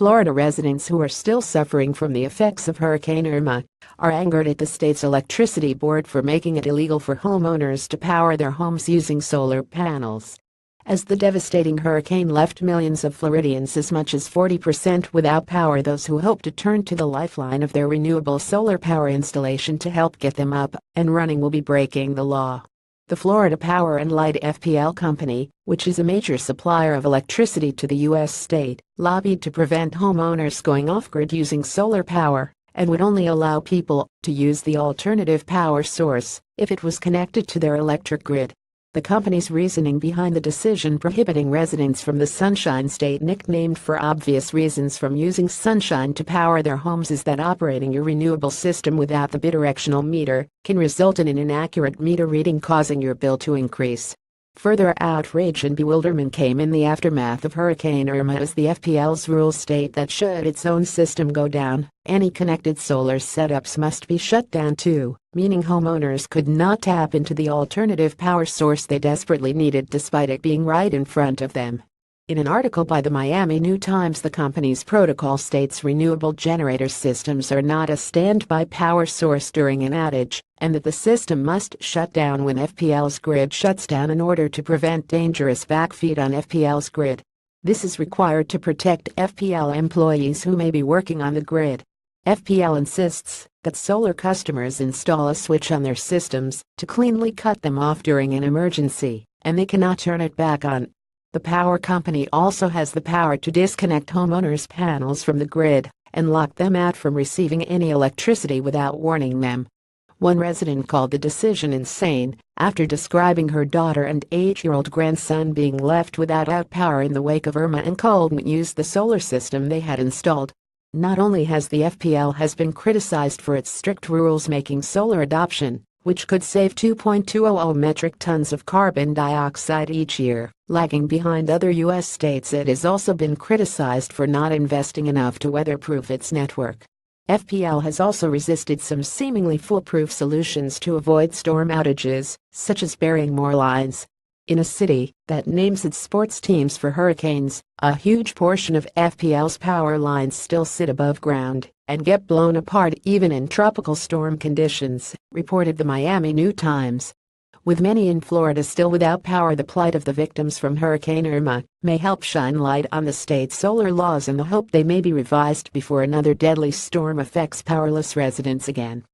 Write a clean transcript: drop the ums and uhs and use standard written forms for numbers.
Florida residents who are still suffering from the effects of Hurricane Irma are angered at the state's electricity board for making it illegal for homeowners to power their homes using solar panels. As the devastating hurricane left millions of Floridians as much as 40% without power, those who hope to turn to the lifeline of their renewable solar power installation to help get them up and running will be breaking the law. The Florida Power and Light FPL company, which is a major supplier of electricity to the U.S. state, lobbied to prevent homeowners going off-grid using solar power and would only allow people to use the alternative power source if it was connected to their electric grid. The company's reasoning behind the decision prohibiting residents from the Sunshine State, nicknamed for obvious reasons, from using sunshine to power their homes is that operating your renewable system without the bidirectional meter can result in an inaccurate meter reading, causing your bill to increase. Further outrage and bewilderment came in the aftermath of Hurricane Irma, as the FPL's rules state that should its own system go down, any connected solar setups must be shut down too, meaning homeowners could not tap into the alternative power source they desperately needed despite it being right in front of them. In an article by the Miami New Times, the company's protocol states renewable generator systems are not a standby power source during an outage, and that the system must shut down when FPL's grid shuts down in order to prevent dangerous backfeed on FPL's grid. This is required to protect FPL employees who may be working on the grid. FPL insists that solar customers install a switch on their systems to cleanly cut them off during an emergency, and they cannot turn it back on. The power company also has the power to disconnect homeowners' panels from the grid and lock them out from receiving any electricity without warning them. One resident called the decision insane after describing her daughter and 8-year-old grandson being left without power in the wake of Irma and couldn't use the solar system they had installed. Not only has the FPL has been criticized for its strict rules making solar adoption, which could save 2.200 metric tons of carbon dioxide each year, lagging behind other U.S. states, it has also been criticized for not investing enough to weatherproof its network. FPL has also resisted some seemingly foolproof solutions to avoid storm outages, such as burying more lines. In a city that names its sports teams for hurricanes, a huge portion of FPL's power lines still sit above ground and get blown apart even in tropical storm conditions, reported the Miami New Times. With many in Florida still without power, the plight of the victims from Hurricane Irma may help shine light on the state's solar laws in the hope they may be revised before another deadly storm affects powerless residents again.